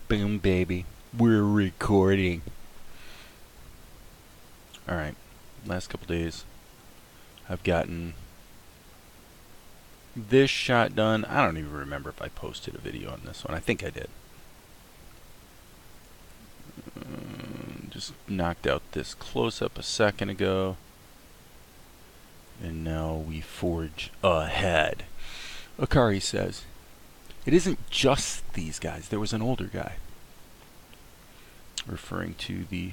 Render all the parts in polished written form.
Boom, baby. We're recording. Alright, last couple days, I've gotten this shot done. I don't even remember if I posted a video on this one. I think I did. Just knocked out this close-up a second ago. And now we forge ahead. Akari says, it isn't just these guys. There was an older guy. Referring to the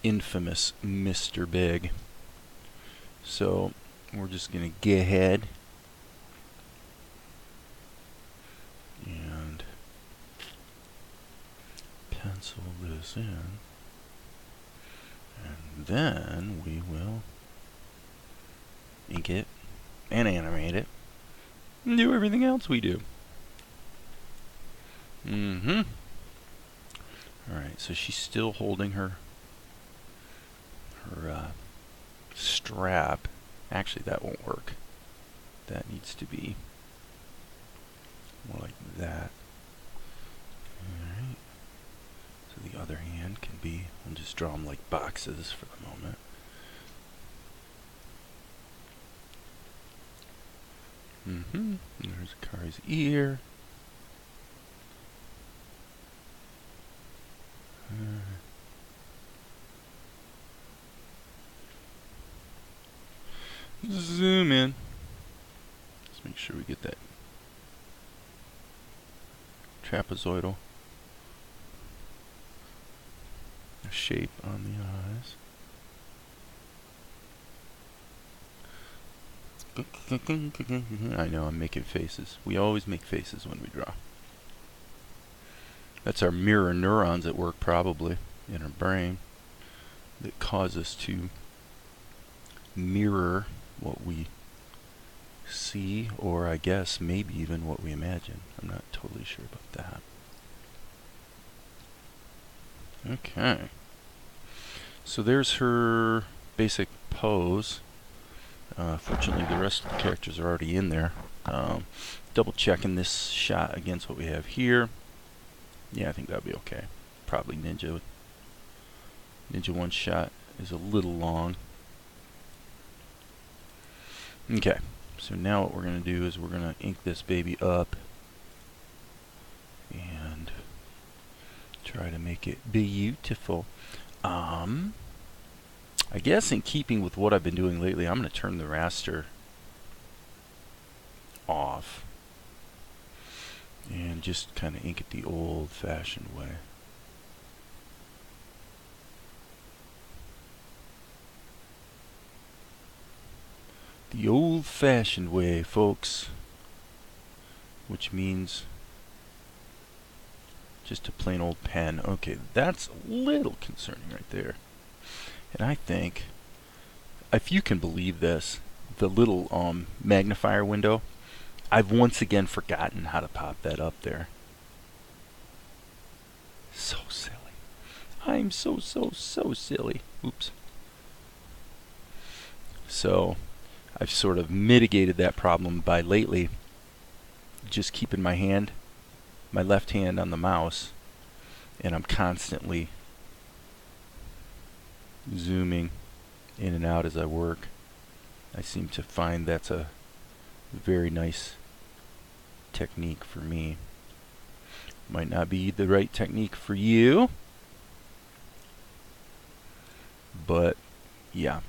infamous Mr. Big. So we're just going to get ahead and pencil this in, and then we will ink it and animate it and do everything else we do. Alright, so she's still holding her strap. Actually, that won't work. That needs to be more like that. Alright. So the other hand can be, we'll just draw them like boxes for the moment. There's Akari's ear. Zoom in. Let's make sure we get that trapezoidal shape on the eyes. I know, I'm making faces. We always make faces when we draw. That's our mirror neurons at work, probably, in our brain, that cause us to mirror what we see, or I guess maybe even what we imagine. I'm not totally sure about that. Okay. So there's her basic pose. Fortunately, the rest of the characters are already in there. Double checking this shot against what we have here. Yeah, I think that'll be okay. Probably Ninja 1 shot is a little long. Okay, so now what we're going to do is we're going to ink this baby up and try to make it beautiful. I guess in keeping with what I've been doing lately, I'm going to turn the raster off and just kind of ink it the old-fashioned way. The old-fashioned way, folks. Which means just a plain old pen. Okay, that's a little concerning right there. And I think, if you can believe this, the little magnifier window, I've once again forgotten how to pop that up there. So silly. I'm so silly. Oops. So I've sort of mitigated that problem by lately just keeping my left hand on the mouse, and I'm constantly zooming in and out as I work. I seem to find that's a very nice technique for me. Might not be the right technique for you, but yeah,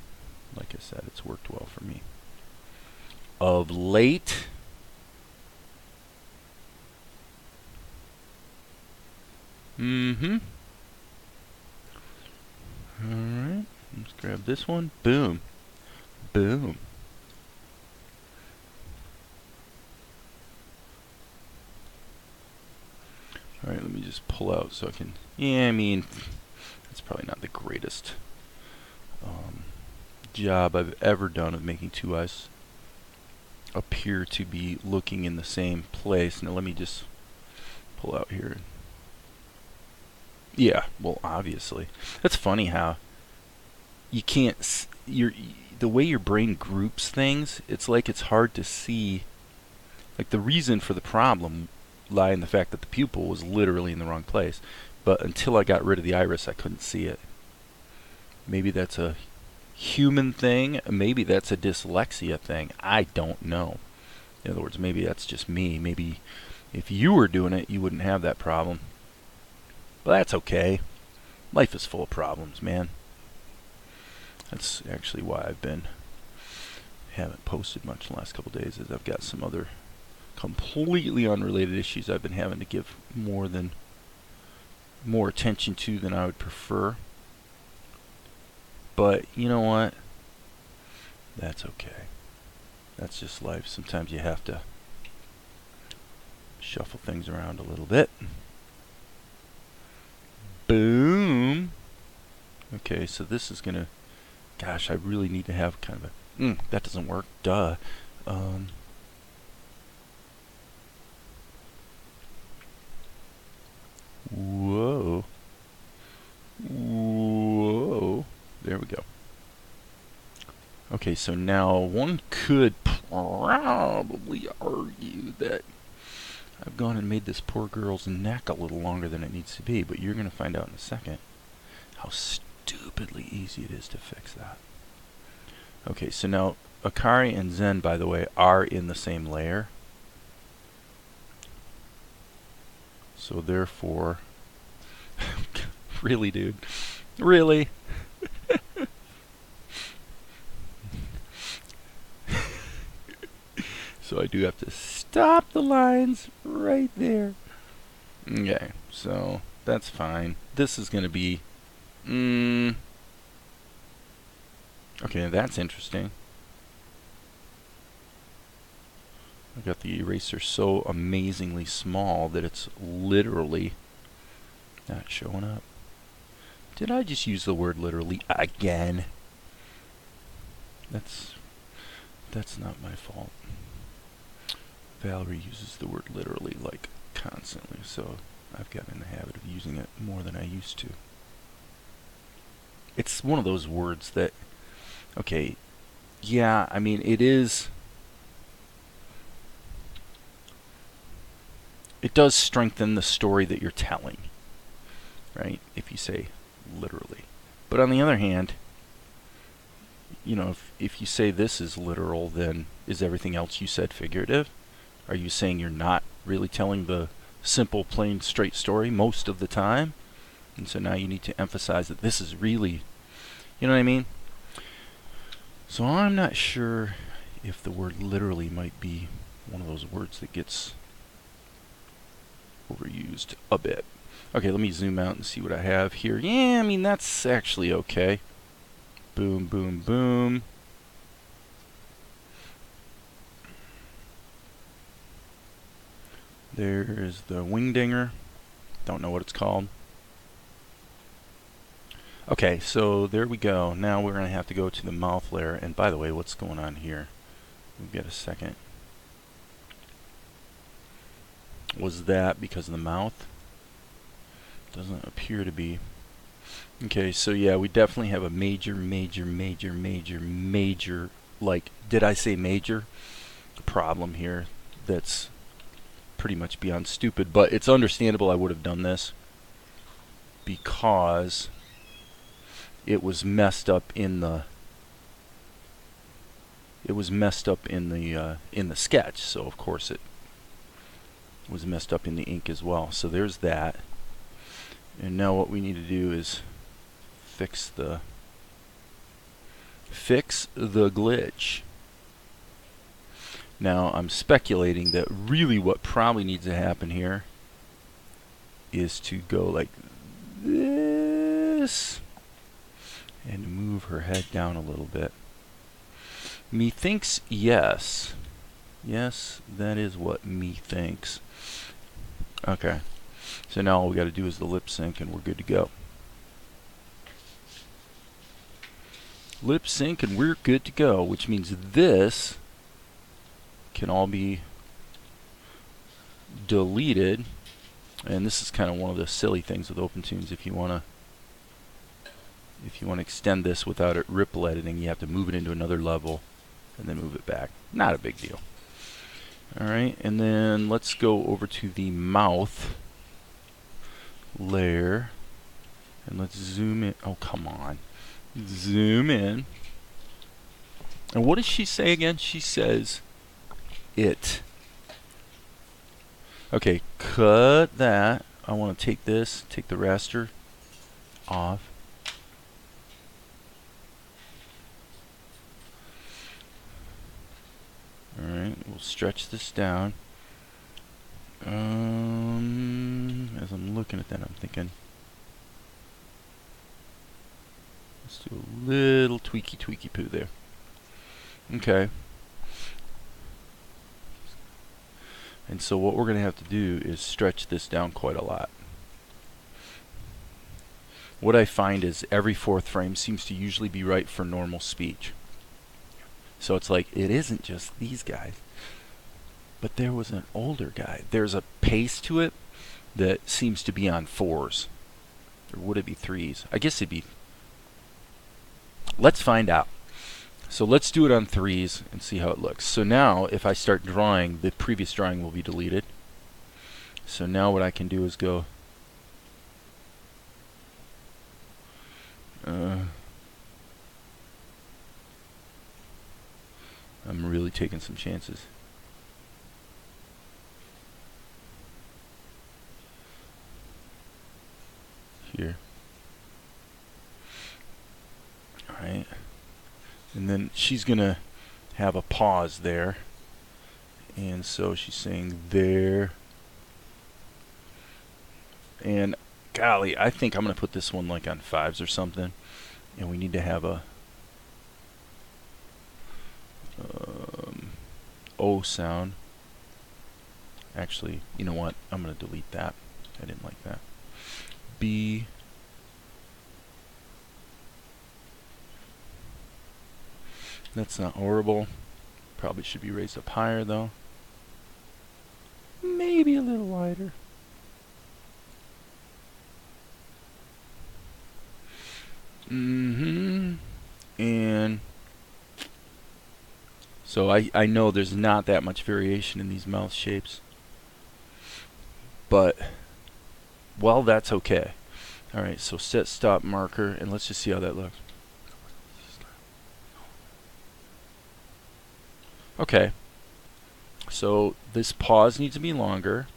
like I said, it's worked well for me of late. Alright, let's grab this one. Boom. Boom. Alright, let me just pull out so I can... Yeah, I mean, that's probably not the greatest job I've ever done of making two eyes appear to be looking in the same place. Now let me just pull out here. Yeah, well, obviously. That's funny how you can't... the way your brain groups things, it's like it's hard to see... Like, the reason for the problem lie in the fact that the pupil was literally in the wrong place. But until I got rid of the iris, I couldn't see it. Maybe that's a human thing. Maybe that's a dyslexia thing. I don't know. In other words, maybe that's just me. Maybe if you were doing it, you wouldn't have that problem. But that's okay. Life is full of problems, man. That's actually why haven't posted much in the last couple days, is I've got some other completely unrelated issues I've been having to give more attention to than I would prefer. But you know what? That's okay. That's just life. Sometimes you have to shuffle things around a little bit. Boom. Okay, so this is gonna, gosh, I really need to have kind of a, that doesn't work, duh. Whoa. Whoa. There we go. Okay, so now one could probably argue that I've gone and made this poor girl's neck a little longer than it needs to be, but you're going to find out in a second how stupidly easy it is to fix that. Okay, so now Akari and Zen, by the way, are in the same layer. So therefore, really, dude, really? So I do have to stop the lines right there. Okay, so that's fine. This is going to be, okay, that's interesting. I got the eraser so amazingly small that it's literally not showing up. Did I just use the word literally again? That's not my fault. Valerie uses the word literally like constantly, so I've gotten in the habit of using it more than I used to. It's one of those words that, okay, yeah, I mean, it does strengthen the story that you're telling, right? If you say literally. But on the other hand, you know, if you say this is literal, then is everything else you said figurative? Are you saying you're not really telling the simple, plain, straight story most of the time? And so now you need to emphasize that this is really, you know what I mean? So I'm not sure if the word literally might be one of those words that gets overused a bit. Okay, let me zoom out and see what I have here. Yeah, I mean, that's actually okay. Boom, boom, boom. There's the wingdinger. Don't know what it's called. Okay, so there we go. Now we're going to have to go to the mouth layer. And by the way, what's going on here? We've got a second. Was that because of the mouth? Doesn't appear to be. Okay, so yeah, we definitely have a major, like, did I say major? Problem here that's pretty much beyond stupid, but it's understandable I would have done this because it was messed up in the sketch, so of course it was messed up in the ink as well. So there's that. And now what we need to do is fix the glitch. Now I'm speculating that really what probably needs to happen here is to go like this and move her head down a little bit. Methinks yes. Yes, that is what me thinks. Okay. So now all we got to do is the lip sync and we're good to go. Lip sync and we're good to go, which means this can all be deleted. And this is kind of one of the silly things with OpenToonz. If you want to extend this without it ripple editing, you have to move it into another level and then move it back. Not a big deal. Alright, and then let's go over to the mouth layer. And let's zoom in. Oh, come on. Zoom in. And what does she say again? She says it. Okay, cut that. I want to take this, take the raster off. Alright, we'll stretch this down. As I'm looking at that, I'm thinking, let's do a little tweaky poo there. Okay. And so what we're going to have to do is stretch this down quite a lot. What I find is every fourth frame seems to usually be right for normal speech. So it's like, it isn't just these guys, but there was an older guy. There's a pace to it that seems to be on 4s. Or would it be 3s? I guess it'd be... Let's find out. So let's do it on 3s and see how it looks. So now, if I start drawing, the previous drawing will be deleted. So now what I can do is go... I'm really taking some chances. Here. Alright. And then she's going to have a pause there. And so she's saying there. And golly, I think I'm going to put this one like on 5s or something. And we need to have a O sound. Actually, you know what? I'm going to delete that. I didn't like that. B. That's not horrible. Probably should be raised up higher though. Maybe a little wider. And so I know there's not that much variation in these mouth shapes. But, well, that's okay. Alright, so set stop marker, and let's just see how that looks. Okay. So this pause needs to be longer.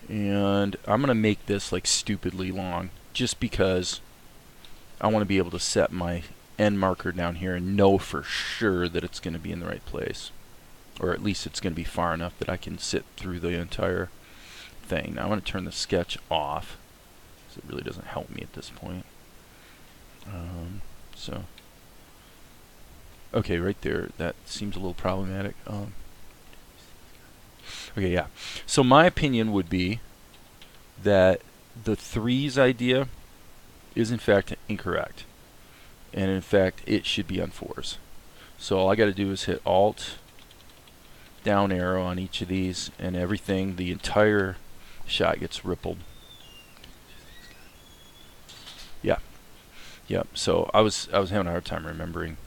And I'm going to make this like stupidly long, just because I want to be able to set my end marker down here and know for sure that it's going to be in the right place. Or at least it's going to be far enough that I can sit through the entire thing. Now I want to turn the sketch off, because it really doesn't help me at this point. Okay, right there, that seems a little problematic. Okay, yeah. So my opinion would be that the 3s idea is in fact incorrect. And in fact, it should be on 4s. So all I got to do is hit Alt, down arrow on each of these, and everything, the entire shot gets rippled. Yeah. Yep. So I was having a hard time remembering.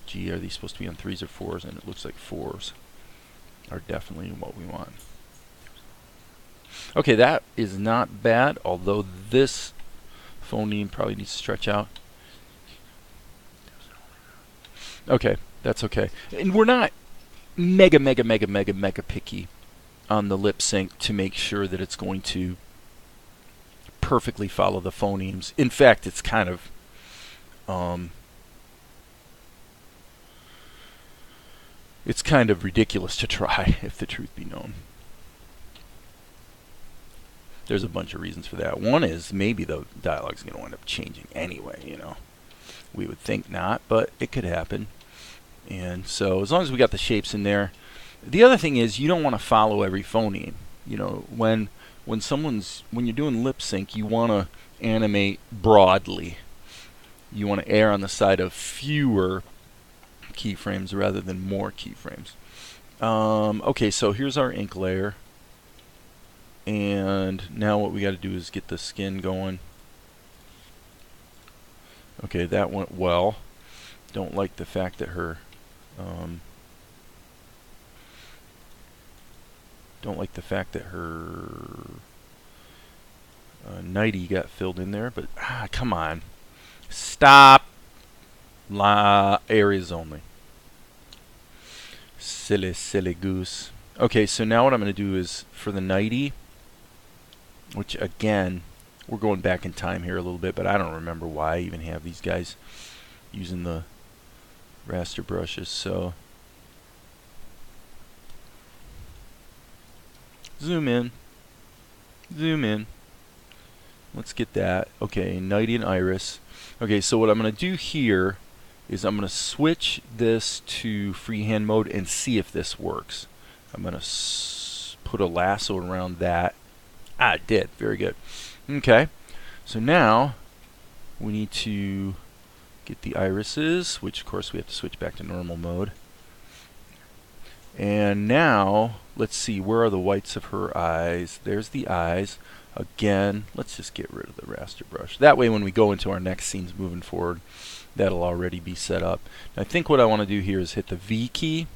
Gee, are these supposed to be on 3s or 4s? And it looks like 4s are definitely what we want. Okay, that is not bad, although this phoneme probably needs to stretch out. Okay, that's okay. And we're not mega picky on the lip sync to make sure that it's going to perfectly follow the phonemes. In fact, it's kind of ridiculous to try, if the truth be known. There's a bunch of reasons for that. One is maybe the dialogue's going to wind up changing anyway, you know. We would think not, but it could happen. And so as long as we got the shapes in there. The other thing is you don't want to follow every phoneme. You know, when you're doing lip sync, you want to animate broadly. You want to err on the side of fewer keyframes rather than more keyframes. Okay, so here's our ink layer. And now what we got to do is get the skin going. Okay, that went well. Don't like the fact that her Don't like the fact that her nightie got filled in there, but come on. Stop. Areas only. Silly, silly goose. Okay, so now what I'm going to do is for the nightie, which again, we're going back in time here a little bit, but I don't remember why I even have these guys using the raster brushes. So zoom in. Zoom in. Let's get that. Okay, nightie and iris. Okay, so what I'm going to do here is I'm going to switch this to freehand mode and see if this works. I'm going to put a lasso around that. It did. Very good. Okay, so now we need to get the irises, which of course we have to switch back to normal mode. And now, let's see, where are the whites of her eyes? There's the eyes. Again, let's just get rid of the raster brush. That way when we go into our next scenes moving forward, that'll already be set up. I think what I want to do here is hit the V key.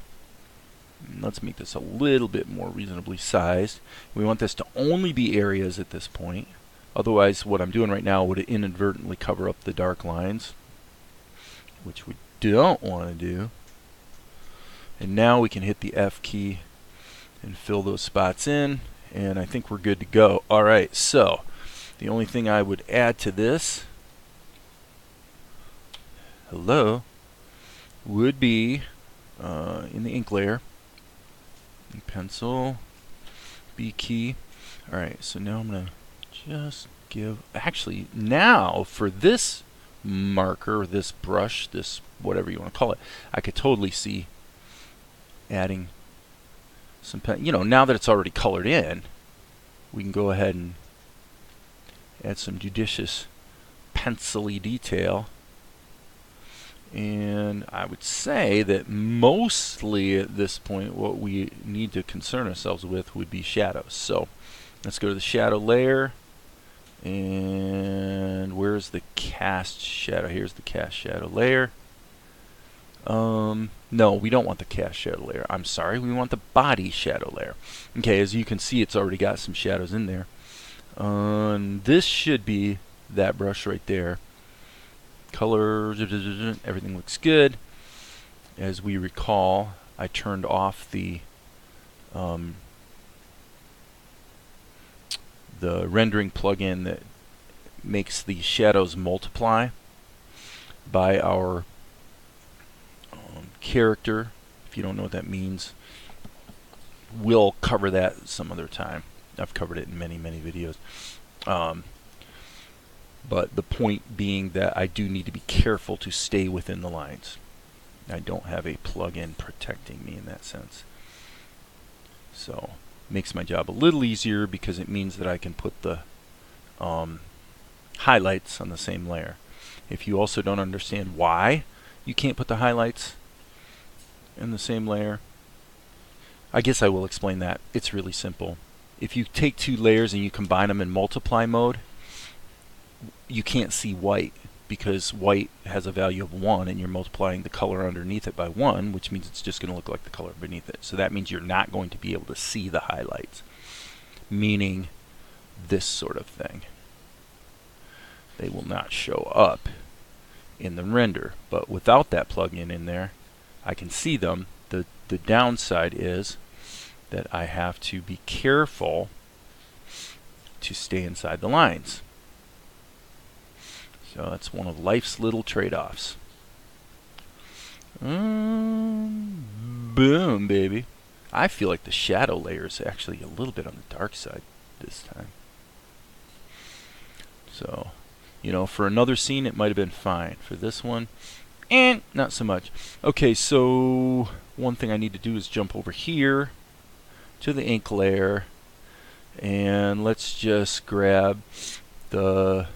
Let's make this a little bit more reasonably sized. We want this to only be areas at this point. Otherwise, what I'm doing right now would inadvertently cover up the dark lines, which we don't want to do. And now we can hit the F key and fill those spots in, and I think we're good to go. Alright, so the only thing I would add to this would be in the ink layer, pencil, B key. Alright, so now I'm going to just give, actually now for this marker, this brush, this whatever you want to call it, I could totally see adding some pen, now that it's already colored in, we can go ahead and add some judicious pencil-y detail. And I would say that mostly at this point what we need to concern ourselves with would be shadows. So let's go to the shadow layer, and where's the cast shadow? Here's the cast shadow layer. No, we don't want the cast shadow layer. I'm sorry, we want the body shadow layer. Okay, as you can see, it's already got some shadows in there. This should be that brush right there. Color, everything looks good. As we recall, I turned off the rendering plugin that makes the shadows multiply by our character. If you don't know what that means, we'll cover that some other time. I've covered it in many videos. But the point being that I do need to be careful to stay within the lines. I don't have a plugin protecting me in that sense. So makes my job a little easier because it means that I can put the highlights on the same layer. If you also don't understand why you can't put the highlights in the same layer, I guess I will explain that. It's really simple. If you take two layers and you combine them in multiply mode, you can't see white because white has a value of 1 and you're multiplying the color underneath it by 1, which means it's just going to look like the color beneath it. So that means you're not going to be able to see the highlights, meaning this sort of thing. They will not show up in the render, but without that plugin in there, I can see them. The downside is that I have to be careful to stay inside the lines. So that's one of life's little trade-offs. Boom, baby. I feel like the shadow layer is actually a little bit on the dark side this time. So, for another scene it might have been fine. For this one, not so much. Okay, so one thing I need to do is jump over here to the ink layer, and let's just grab the,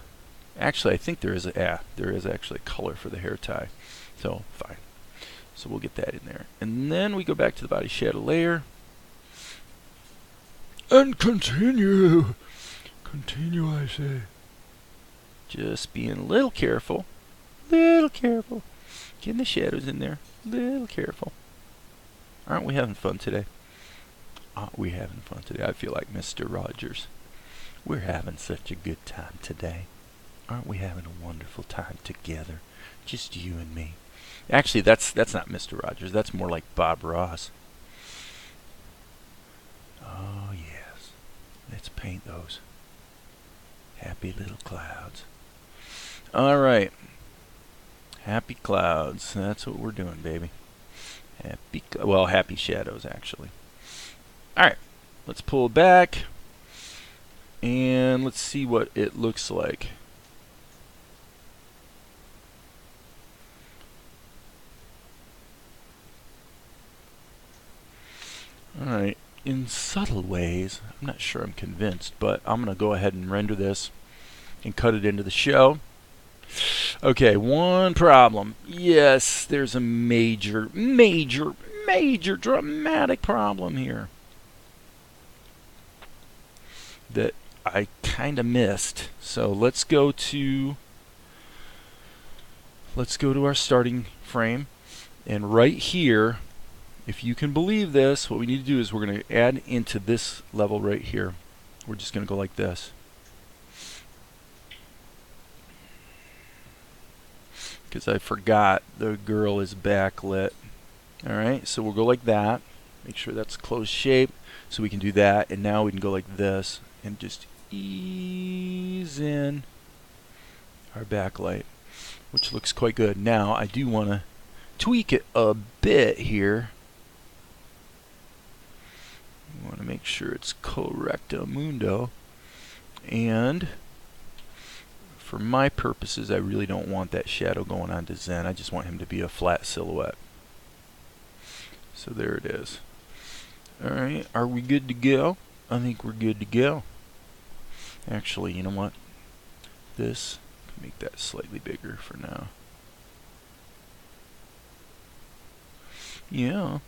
actually I think there is actually a color for the hair tie, so fine. So we'll get that in there, and then we go back to the body shadow layer and continue I say. Just being a little careful, getting the shadows in there, little careful. Aren't we having fun today? Aren't we having fun today? I feel like Mr. Rogers. We're having such a good time today. Aren't we having a wonderful time together? Just you and me. Actually, that's not Mr. Rogers. That's more like Bob Ross. Oh, yes. Let's paint those happy little clouds. All right. Happy clouds. That's what we're doing, baby. Happy shadows, actually. All right. Let's pull it back. And let's see what it looks like. All right. In subtle ways, I'm not sure I'm convinced, but I'm going to go ahead and render this and cut it into the show. Okay, one problem. Yes, there's a major dramatic problem here that I kind of missed. So let's go to our starting frame, and right here, if you can believe this, what we need to do is we're going to add into this level right here. We're just going to go like this. Because I forgot the girl is backlit. Alright, so we'll go like that. Make sure that's closed shape so we can do that. And now we can go like this and just ease in our backlight, which looks quite good. Now I do want to tweak it a bit here. We want to make sure it's correcto mundo. And for my purposes, I really don't want that shadow going on to Zen. I just want him to be a flat silhouette. So there it is. Alright, are we good to go? I think we're good to go. Actually, you know what? This, make that slightly bigger for now. Yeah.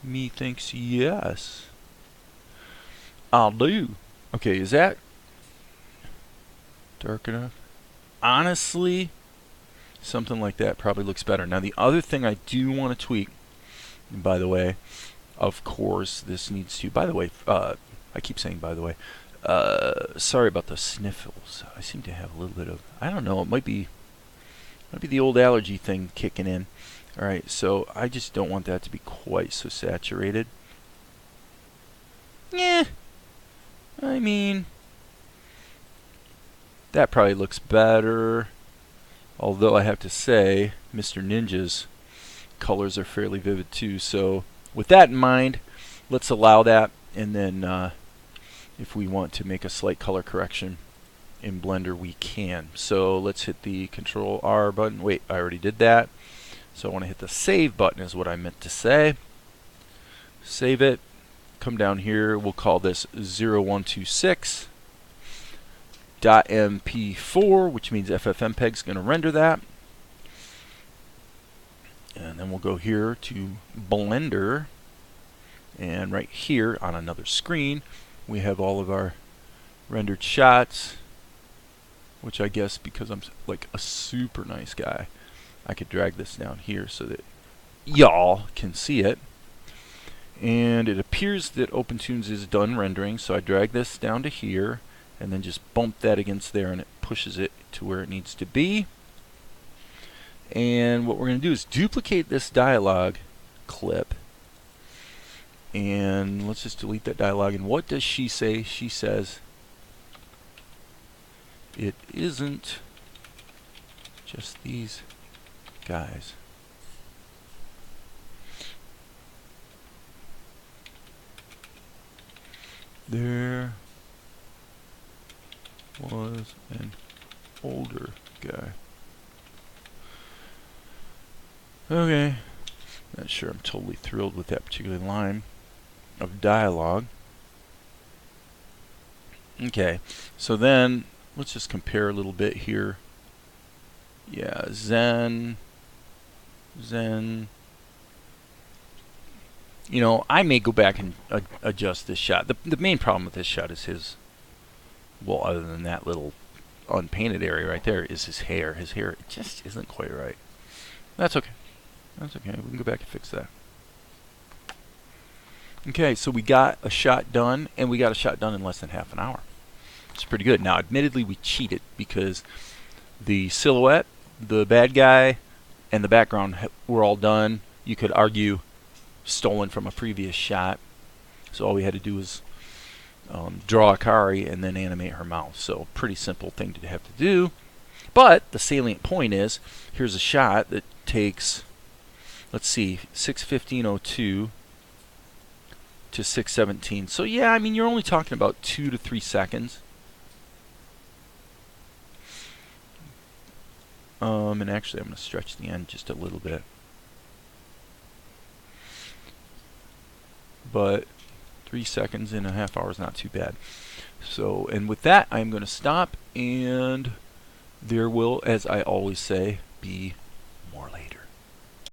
Me thinks yes. I'll do. Okay, is that dark enough? Honestly, something like that probably looks better. Now the other thing I do want to tweak, and by the way, of course this needs to, by the way, I keep saying by the way, sorry about the sniffles. I seem to have a little bit of, I don't know, it might be the old allergy thing kicking in. Alright, so I just don't want that to be quite so saturated. Yeah, I mean, that probably looks better. Although I have to say, Mr. Ninja's colors are fairly vivid too. So with that in mind, let's allow that. And then if we want to make a slight color correction in Blender, we can. So let's hit the Control R button. Wait, I already did that. So I want to hit the Save button is what I meant to say. Save it. Come down here. We'll call this 0126. .mp4, which means FFmpeg is going to render that. And then we'll go here to Blender, and right here on another screen we have all of our rendered shots, which I guess because I'm like a super nice guy, I could drag this down here so that y'all can see it. And it appears that OpenToonz is done rendering, so I drag this down to here and then just bump that against there, and it pushes it to where it needs to be. And what we're going to do is duplicate this dialogue clip, and let's just delete that dialogue. And what does she say? She says, it isn't just these guys. There was an older guy. Okay, not sure I'm totally thrilled with that particular line of dialogue. Okay, so then let's just compare a little bit here. Yeah, Zen. You know, I may go back and adjust this shot. The main problem with this shot is his, well, other than that little unpainted area right there, is his hair. His hair just isn't quite right. That's okay. That's okay. We can go back and fix that. Okay, so we got a shot done, and we got a shot done in less than half an hour. It's pretty good. Now, admittedly, we cheated because the silhouette, the bad guy, and the background were all done. You could argue stolen from a previous shot. So all we had to do was draw Akari and then animate her mouth. So pretty simple thing to have to do. But the salient point is, here's a shot that takes, let's see, 6:15:02 to 6:17. So yeah, I mean, you're only talking about 2 to 3 seconds. And actually, I'm going to stretch the end just a little bit. But 3 seconds in a half hour is not too bad. So, and with that, I'm going to stop, and there will, as I always say, be more later.